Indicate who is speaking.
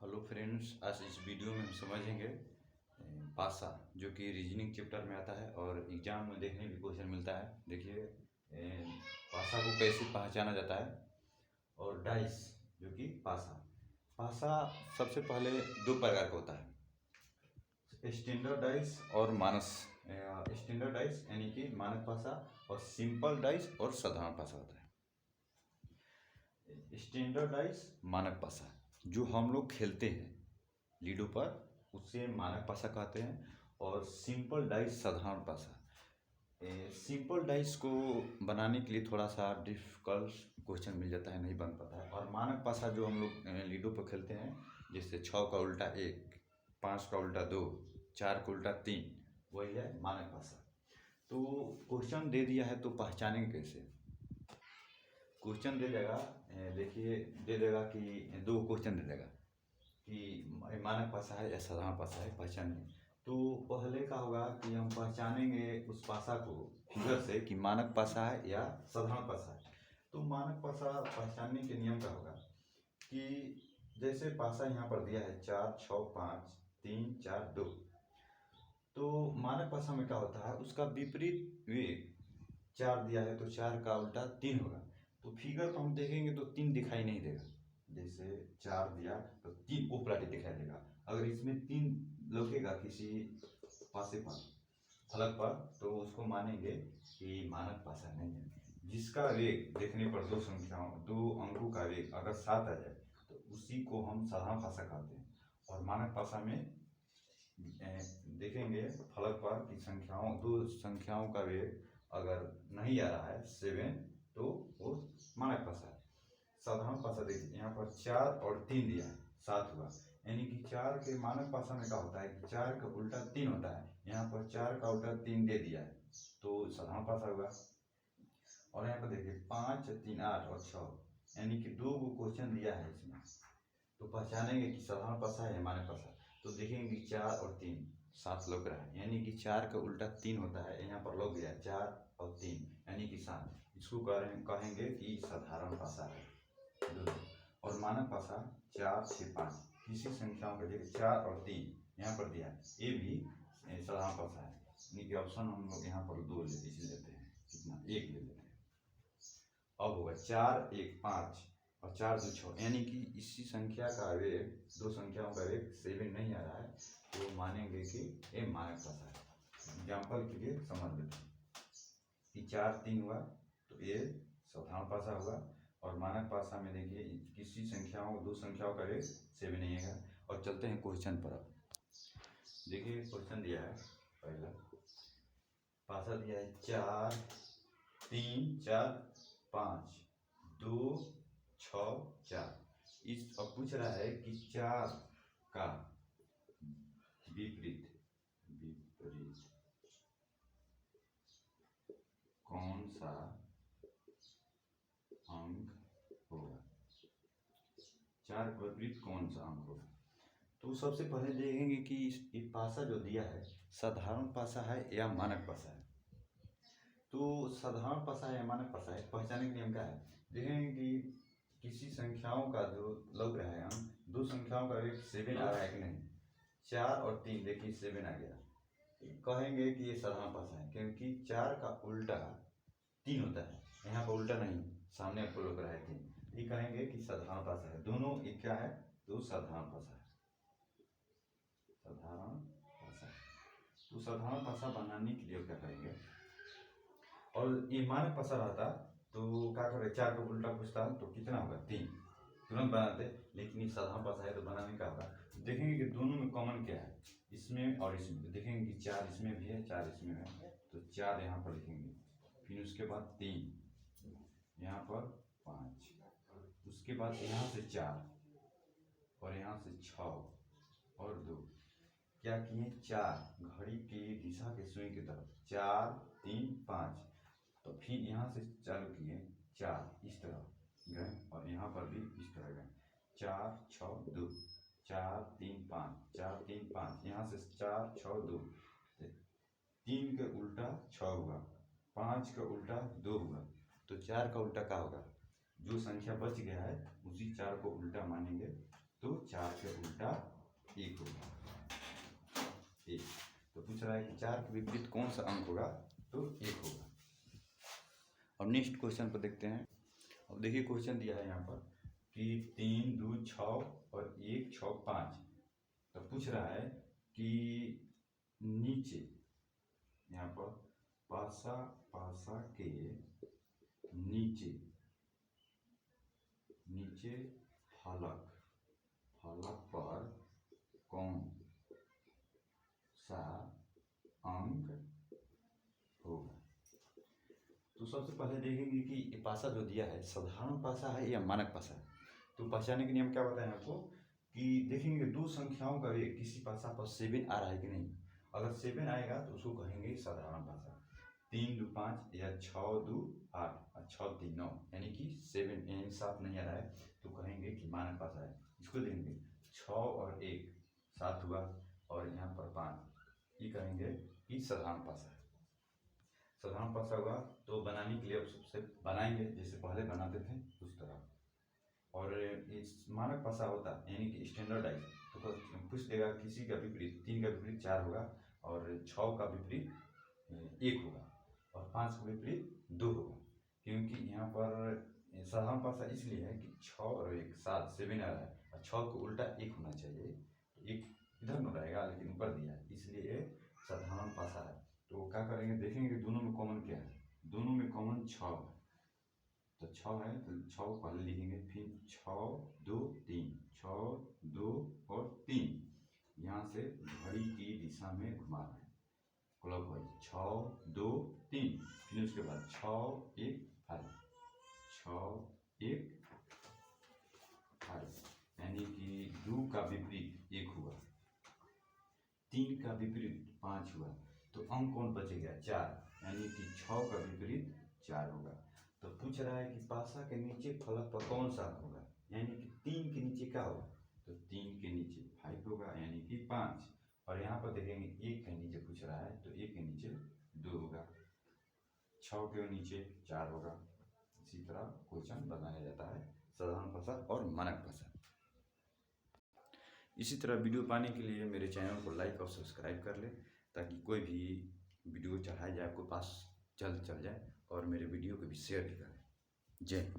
Speaker 1: Hello friends, आज इस video में हम समझेंगे पासा, जो कि रीजनिंग चैप्टर में आता है और एग्जाम में देखने भी क्वेश्चन मिलता है। देखिए, पासा को कैसे पहचाना जाता है और डाइस, जो कि पासा पासा सबसे पहले दो प्रकार का होता है, स्टैंडर्ड डाइस और मानस। स्टैंडर्ड डाइस यानी कि मानक पासा, और सिंपल डाइस और साधारण पासा होता है। स्टैंडर्ड डाइस मानक पासा जो हम लोग खेलते हैं लीडो पर, उसे मानक पासा कहते हैं। और सिंपल डाइस साधारण पासा। सिंपल डाइस को बनाने के लिए थोड़ा सा डिफिकल्ट क्वेश्चन मिल जाता है, नहीं बन पाता है। और मानक पासा जो हम लोग लीडो पर खेलते हैं, जैसे 6 का उल्टा 1, 5 का उल्टा 2, 4 का उल्टा 3, वही है मानक पासा। तो क्वेश्चन दे दिया है तो पहचानेंगे कैसे? क्वेश्चन दे देगा, देखिए दे देगा कि दो क्वेश्चन दे देगा कि मानक पासा है या साधारण पासा है, पहचानिए। तो पहले का होगा कि हम पहचानेंगे उस पासा को फिगर से कि मानक पासा है या साधारण पासा है। तो मानक पासा पहचानने के नियम का होगा कि जैसे पासा यहाँ पर दिया है 4, 6, 5, 3, 4, 2। तो मानक पासा में क्या होता है, उसका विपरीत वेग 4 दिया है तो 4 का उल्टा 3 होगा। तो फिगर को हम देखेंगे तो 3 दिखाई नहीं देगा। जैसे 4 दिया तो 3 उपलाटी दिखाई देगा। अगर इसमें 3 लौकेगा किसी पासे पर, फलक पर, तो उसको मानेंगे कि मानक पासा नहीं है। जिसका वेग देखने पर दो अंकों का वेग अगर 7 आ जाए तो उसी को हम साधारण पासा कहते हैं। और मानक पासा में देखेंगे फलक पर कि दो संख्याओं का वेग अगर नहीं आ रहा है 7, तो वो मानक पासा है। साधारण पासा देखिए, यहाँ पर 4 और 3 दिया है, 7 हुआ। यानी कि 4 के मानक पासा में क्या होता है कि 4 का उल्टा 3 होता है। यहाँ पर 4 का उल्टा 3 दे दिया है तो साधारण पासा होगा। और यहाँ पर देखिए 5, 3, 8 और 6, यानी कि 2 को क्वेश्चन दिया है इसमें, तो पहचानेंगे कि साधारण पासा है या मानक पासा। तो देखेंगे 4 और 3 7 लग रहा है, यानी कि 4 का उल्टा 3 होता है। यहाँ पर लग गया 4 और 3 यानी कि 7। इसको कहेंगे कि साधारण पासा है। और मानक पासा 4, 6, 5 किसी संख्याओं का, जैसे 4 और 3 यहाँ पर दिया है, ये भी साधारण पासा है। यानी कि ऑप्शन हम लोग यहाँ पर 2 लेते हैं, कितना 1 ले लेते हैं। अब होगा 4, 1, 5 और 4, 2, 6, यानी कि इसी संख्या का वेग, दो संख्याओं का वेग 7 नहीं आ रहा है, तो मानेंगे कि ये मानक पासा है। एग्जाम्पल के लिए समझ लेते हैं कि 4, 3 हुआ तो ये साधारण पासा होगा। और मानक पासा में देखिए किसी दो संख्याओं का वेग 7 नहीं आएगा। और चलते हैं क्वेश्चन पर। अब देखिए क्वेश्चन दिया है, पहला पासा दिया है 4, 3, 4, 5, 2, 6, 4। इस अब पूछ रहा है कि 4 का विपरीत कौन सा अंक होगा। 4 का विपरीत कौन सा अंक होगा। तो सबसे पहले देखेंगे कि ये पासा जो दिया है साधारण पासा है या मानक पासा है। तो साधारण पासा है या मानक पासा है, पहचानने के नियम क्या है। देखेंगे कि किसी संख्याओं का जो लग रहा है, हम दो संख्याओं का वेग 7 आ रहा है कि नहीं। 4 और 3 देखिए 7 आ गया, कहेंगे कि ये साधारण पासा है, क्योंकि 4 का उल्टा 3 होता है। यहाँ पर उल्टा नहीं, सामने आपको लग रहा है 3, ये कहेंगे कि साधारण पासा है। दोनों एक क्या है, दो साधारण पासा है, साधारण पासा। तो साधारण पासा बनाने के लिए क्या करेंगे, और ये मानक पासा रहता तो क्या करे, 4 का उल्टा पूछता तो कितना होगा 3, तुरंत बनाते। लेकिन ये साधारण पासा है तो बनाने का होगा। देखेंगे कि दोनों में कॉमन क्या है, इसमें और इसमें। देखेंगे कि 4 इसमें भी है, 4 इसमें है, तो 4 यहाँ पर लिखेंगे। फिर उसके बाद 3, यहाँ पर 5, उसके बाद यहाँ से 4 और यहाँ से 6 और 2। क्या किए, 4 घड़ी की दिशा के सुई की तरफ, 4, 3, 5। तो फिर यहाँ से चालू किए 4 इस तरह गए, और यहाँ पर भी इस तरह गए। 4, 6, 2, 4, 3, 5, 4, 3, 5, यहाँ से 4, 6, 2, 3 का उल्टा 6 हुआ, 5 का उल्टा 2 हुआ। तो 4 का उल्टा क्या होगा, जो संख्या बच गया है उसी 4 को उल्टा मानेंगे, तो 4 के उल्टा 1 होगा 1। तो पूछ रहा है कि 4 के विपरीत कौन सा अंक होगा, तो 1 होगा। अब नेक्स्ट क्वेश्चन पर देखते हैं। अब देखिए क्वेश्चन दिया है यहाँ पर कि 3 2 6 और 1 6 5। तो पूछ रहा है कि नीचे यहाँ पर पासा पासा के नीचे नीचे फलक फलक पर कौन सा अंक होगा। तो सबसे पहले देखेंगे कि ये पासा जो दिया है साधारण पासा है या मानक पासा है। तो पहचानने के नियम क्या बताएं आपको कि देखेंगे दो संख्याओं का योग किसी पासा पर 7 आ रहा है कि नहीं। अगर 7 आएगा तो उसको कहेंगे साधारण पासा। 3 2 5 या 6 2 8 और 6 3 9 यानी कि 7 यानी 7 नहीं आ रहा है तो कहेंगे कि मानक पासा है। इसको देखेंगे 6 और 1 7 हुआ और यहाँ पर 5, ये कहेंगे कि साधारण पासा है। साधारण पासा हुआ तो बनाने के लिए अब सबसे बनाएंगे जैसे पहले बनाते थे उस तरह। और इस मानक पासा होता यानी कि स्टैंडर्डाइज तो पूछ देगा किसी का विपरीत 3 का विपरीत 4 होगा और 6 का विपरीत 1 होगा और 5 का विपरीत 2 होगा। क्योंकि यहाँ पर साधारण पासा इसलिए है कि 6 और 1 7 7 आ रहा है और 6 को उल्टा 1 होना चाहिए। तो 1 इधर में रहेगा लेकिन ऊपर दिया है इसलिए साधारण पासा है। तो क्या करेंगे देखेंगे दोनों में कॉमन क्या है। दोनों में कॉमन 6 है तो 6 है तो 6 को पहले लिखेंगे फिर 6 2 3 6 2 और 3 यहाँ से घड़ी की दिशा में घुमा रहे हैं क्लॉकवाइज 6 2 3 फिर उसके बाद 6 1 5 6 1 5 यानी कि 2 का विपरीत 1 हुआ 3 का विपरीत 5 हुआ तो अंक कौन बचेगा 4 यानी कि 6 का विपरीत 4 होगा। तो पूछ रहा है कि पासा के नीचे फलक पर कौन सा अंक होगा यानी कि 3 के नीचे क्या होगा तो 3 के नीचे 5 होगा यानी कि 5। और यहाँ पर देखेंगे 1 के नीचे पूछ रहा है तो 1 के नीचे 2 होगा 6 के नीचे 4 होगा। इसी तरह क्वेश्चन बनाया जाता है साधारण पासा और मानक पासा। इसी तरह वीडियो पाने के लिए मेरे चैनल को लाइक और सब्सक्राइब कर ले ताकि कोई भी वीडियो चढ़ाया जाए आपको पास जल्द चल जाए और मेरे वीडियो को भी शेयर भी करें। जय